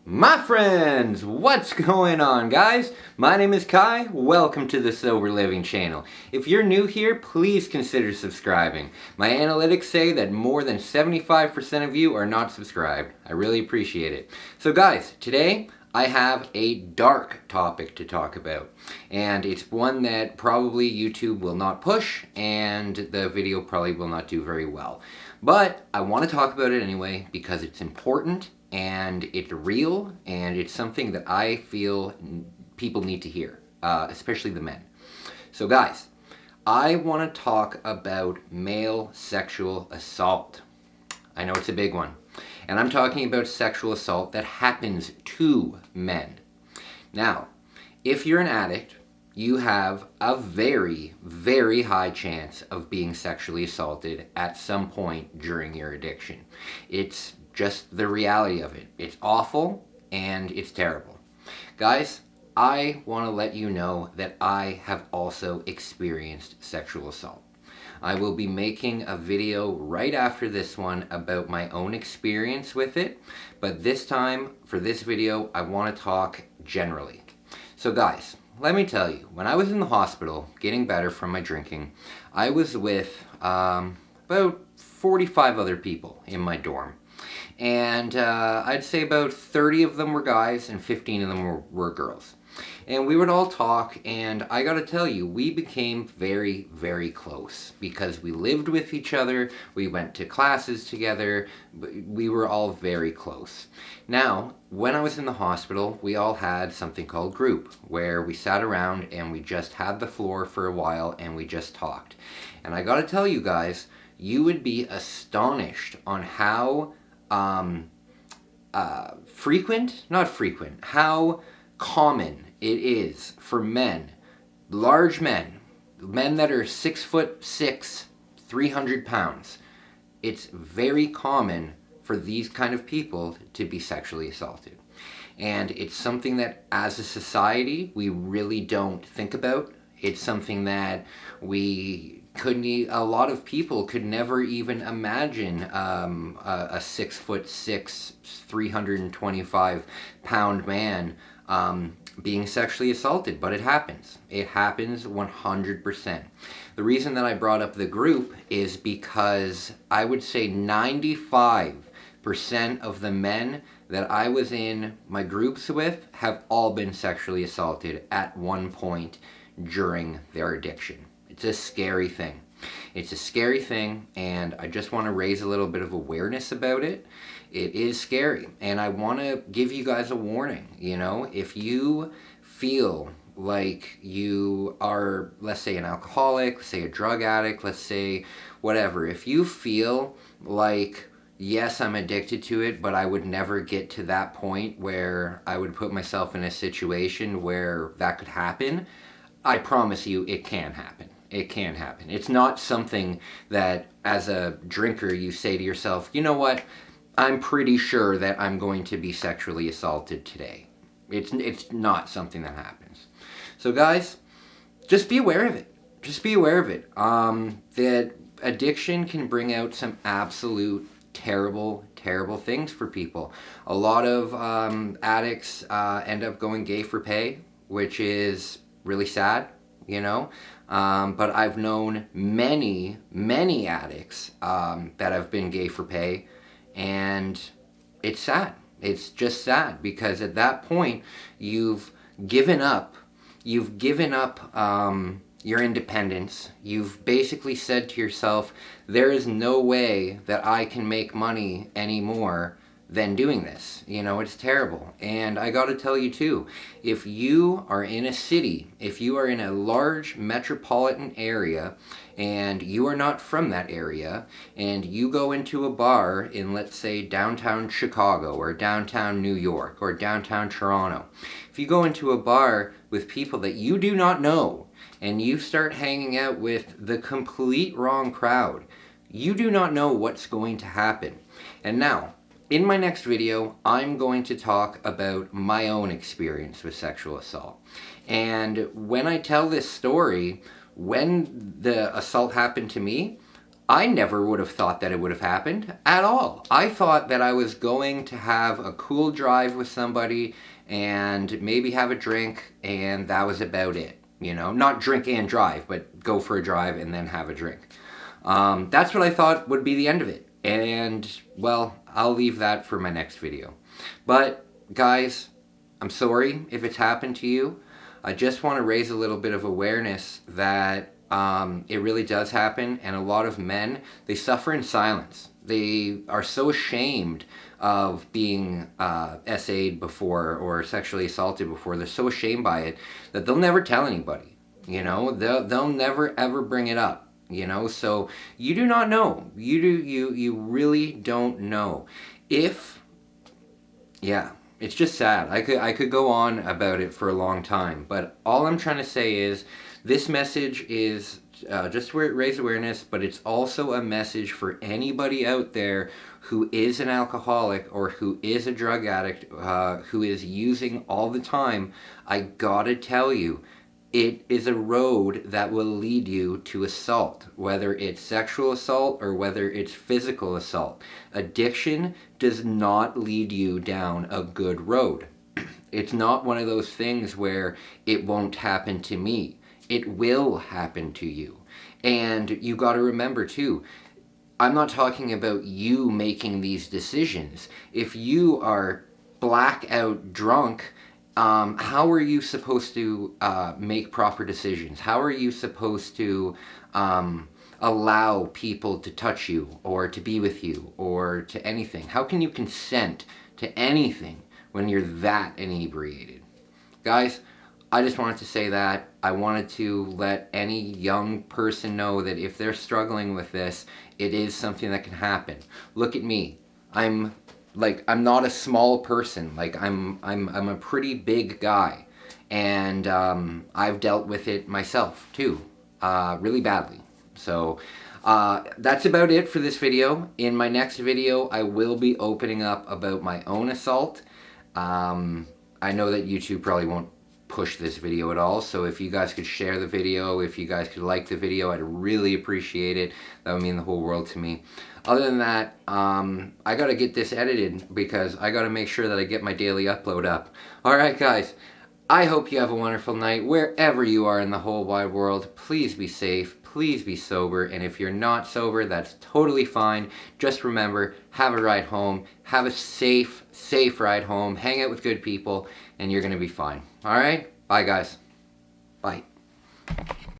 My friends, what's going on, guys? My name is Kai. Welcome to the Sober Living channel. If you're new here, please consider subscribing. My analytics say that more than 75% of you are not subscribed. I really appreciate it. So guys, today I have a dark topic to talk about, and it's one that probably YouTube will not push and the video probably will not do very well. But I want to talk about it anyway because it's important and it's real, and it's something that I feel people need to hear, especially the men. So guys, I want to talk about male sexual assault. I know it's a big one. And I'm talking about sexual assault that happens to men. Now, if you're an addict, you have a very, very high chance of being sexually assaulted at some point during your addiction. It's just the reality of it. It's awful and it's terrible. Guys, I want to let you know that I have also experienced sexual assault. I will be making a video right after this one about my own experience with it, but this time, for this video, I want to talk generally. So guys, let me tell you, when I was in the hospital getting better from my drinking, I was with about 45 other people in my dorm. And I'd say about 30 of them were guys and 15 of them were girls. And we would all talk, and I gotta tell you, we became very, very close because we lived with each other, we went to classes together, we were all very close. Now, when I was in the hospital, we all had something called group, where we sat around and we just had the floor for a while and we just talked. And I gotta tell you guys, you would be astonished on how how common it is for men, large men that are 6'6", 300 pounds. It's very common for these kind of people to be sexually assaulted. And it's something that as a society we really don't think about. It's something that a lot of people could never even imagine a 6'6", 325 pound man being sexually assaulted, but it happens. It happens 100%. The reason that I brought up the group is because I would say 95% of the men that I was in my groups with have all been sexually assaulted at one point during their addiction. It's a scary thing. It's a scary thing, and I just want to raise a little bit of awareness about it. It is scary, and I want to give you guys a warning. You know, if you feel like you are, let's say, an alcoholic, let's say a drug addict, let's say whatever, if you feel like, yes, I'm addicted to it, but I would never get to that point where I would put myself in a situation where that could happen, I promise you it can happen. It can happen. It's not something that as a drinker you say to yourself, you know what, I'm pretty sure that I'm going to be sexually assaulted today. It's not something that happens. So guys, just be aware of it. Just be aware of it. That addiction can bring out some absolute terrible things for people. A lot of addicts end up going gay for pay, which is really sad, you know. But I've known many addicts that have been gay for pay, and it's sad. It's just sad because at that point you've given up your independence. You've basically said to yourself, there is no way that I can make money anymore than doing this. You know, it's terrible. And I gotta tell you too, if you are in a city, if you are in a large metropolitan area and you are not from that area and you go into a bar in, let's say, downtown Chicago or downtown New York or downtown Toronto, if you go into a bar with people that you do not know and you start hanging out with the complete wrong crowd, you do not know what's going to happen. And now, in my next video, I'm going to talk about my own experience with sexual assault. And when I tell this story, when the assault happened to me, I never would have thought that it would have happened at all. I thought that I was going to have a cool drive with somebody and maybe have a drink, and that was about it. You know, not drink and drive, but go for a drive and then have a drink. That's what I thought would be the end of it. And, well, I'll leave that for my next video. But, guys, I'm sorry if it's happened to you. I just want to raise a little bit of awareness that it really does happen, and a lot of men, they suffer in silence. They are so ashamed of being SA'd before or sexually assaulted before. They're so ashamed by it that they'll never tell anybody. You know, they'll never ever bring it up. You know, so you do not know. You really don't know. Yeah, it's just sad. I could go on about it for a long time, but all I'm trying to say is this message is just to raise awareness, but it's also a message for anybody out there who is an alcoholic or who is a drug addict, who is using all the time. I gotta tell you, it is a road that will lead you to assault, whether it's sexual assault or whether it's physical assault. Addiction does not lead you down a good road. It's not one of those things where it won't happen to me. It will happen to you. And you got to remember too, I'm not talking about you making these decisions. If you are blackout drunk, how are you supposed to make proper decisions? How are you supposed to allow people to touch you or to be with you or to anything? How can you consent to anything when you're that inebriated? Guys, I just wanted to say that. I wanted to let any young person know that if they're struggling with this, it is something that can happen. Look at me. I'm not a small person. Like I'm a pretty big guy, and I've dealt with it myself too, really badly. So that's about it for this video. In my next video, I will be opening up about my own assault. I know that YouTube probably won't push this video at all, so if you guys could share the video, if you guys could like the video, I'd really appreciate it. That would mean the whole world to me. Other than that, I gotta get this edited because I gotta make sure that I get my daily upload up. Alright guys, I hope you have a wonderful night wherever you are in the whole wide world. Please be safe, please be sober, and if you're not sober, that's totally fine. Just remember, have a ride home, have a safe ride home, hang out with good people, and you're gonna be fine. Alright? Bye guys. Bye.